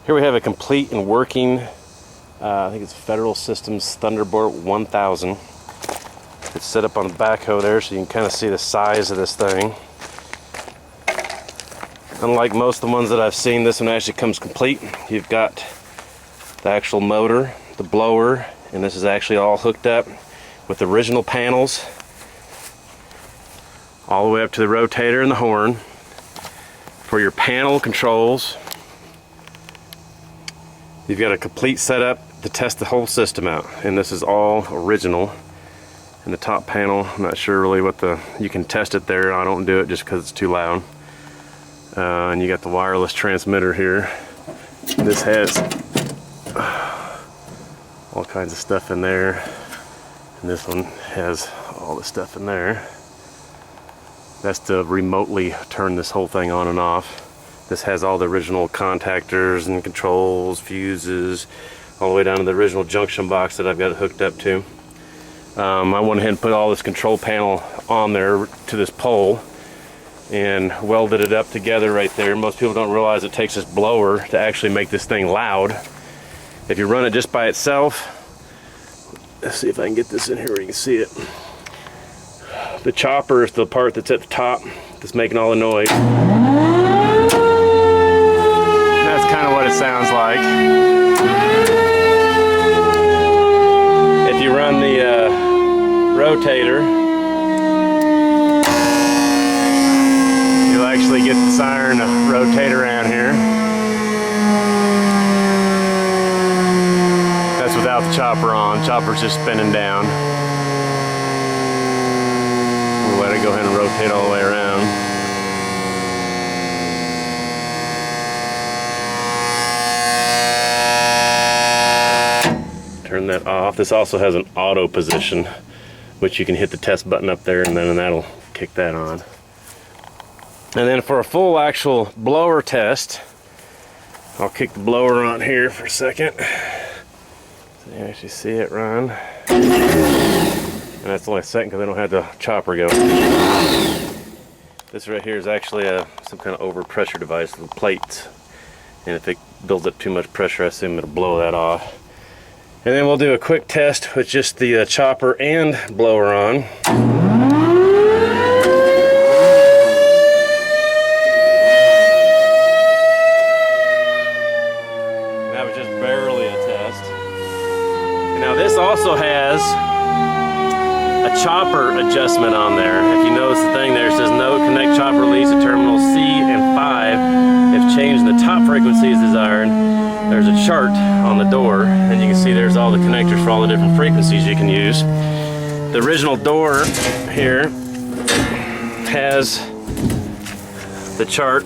Here we have a complete and working, I think it's Federal Systems Thunderbolt 1000. It's set up on the backhoe there so you can kind of see the size of this thing. Unlike most of the ones that I've seen, this one actually comes complete. You've got the actual motor, the blower, and this is actually all hooked up with the original panels all the way up to the rotator and the horn for your panel controls. You've got a complete setup to test the whole system out, and this is all original. And the top panel, I'm not sure really what you can test it there. I don't do it just because it's too loud. And you got the wireless transmitter here. This has all kinds of stuff in there, and this one has all the stuff in there. That's to remotely turn this whole thing on and off. This has all the original contactors and controls, fuses, all the way down to the original junction box that I've got it hooked up to. I went ahead and put all this control panel on there to this pole and welded it up together right there. Most people don't realize it takes this blower to actually make this thing loud. If you run it just by itself, let's see if I can get this in here where you can see it. The chopper is the part that's at the top that's making all the noise. That's kind of what it sounds like. If you run the rotator, you'll actually get the siren to rotate around here. That's without the chopper on. Chopper's just spinning down. We'll let it go ahead and rotate all the way around. Turn that off. This also has an auto position, which you can hit the test button up there and then that'll kick that on. And then for a full actual blower test, I'll kick the blower on here for a second so you actually see it run. And that's only a second because I don't have the chopper go. This right here is actually some kind of overpressure device with plates, and if it builds up too much pressure, I assume it'll blow that off. And then we'll do a quick test with just the chopper and blower on. That was just barely a test. And now this also has a chopper adjustment on there. If you notice the thing there, it says no, connect chopper leads to terminal C and 5. If changing the top frequency is desired, there's a chart on the door, and you can see there's all the connectors for all the different frequencies you can use. The original door here has the chart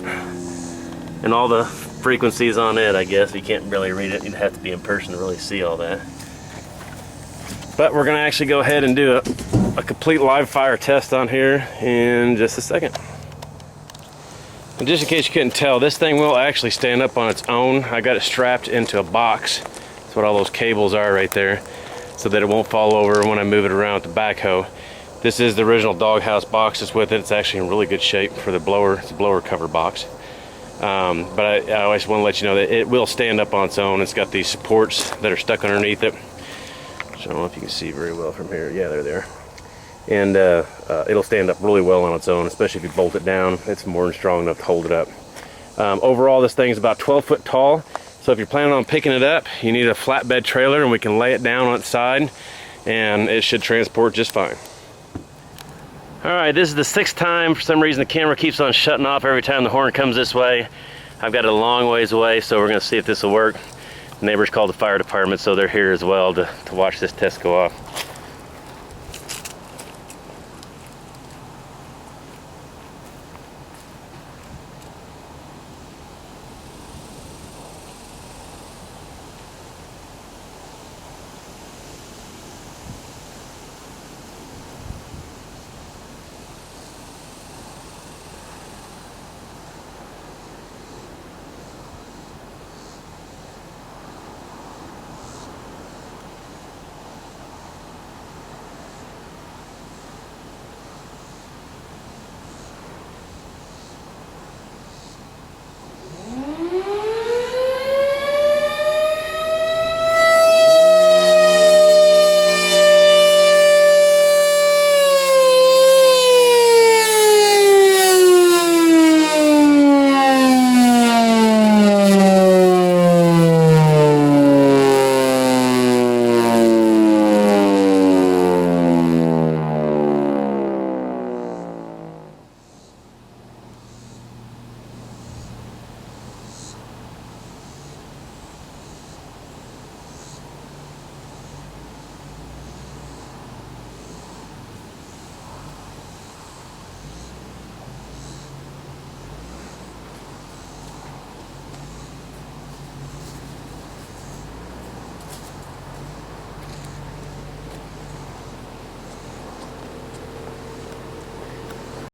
and all the frequencies on it, I guess. You can't really read it. You'd have to be in person to really see all that. But we're going to actually go ahead and do a complete live fire test on here in just a second. And just in case you couldn't tell, this thing will actually stand up on its own. I got it strapped into a box. That's what all those cables are right there, so that it won't fall over when I move it around with the backhoe. This is the original doghouse box that's with it. It's actually in really good shape for the blower. It's a blower cover box. But I always want to let you know that it will stand up on its own. It's got these supports that are stuck underneath it. I don't know if you can see very well from here. Yeah, they're there. And it'll stand up really well on its own, especially if you bolt it down. It's more than strong enough to hold it up. Overall, this thing is about 12 foot tall. So if you're planning on picking it up, you need a flatbed trailer, and we can lay it down on its side, and it should transport just fine. All right, this is the 6th time. For some reason, the camera keeps on shutting off every time the horn comes this way. I've got it a long ways away, so we're gonna see if this will work. The neighbors called the fire department, so they're here as well to watch this test go off.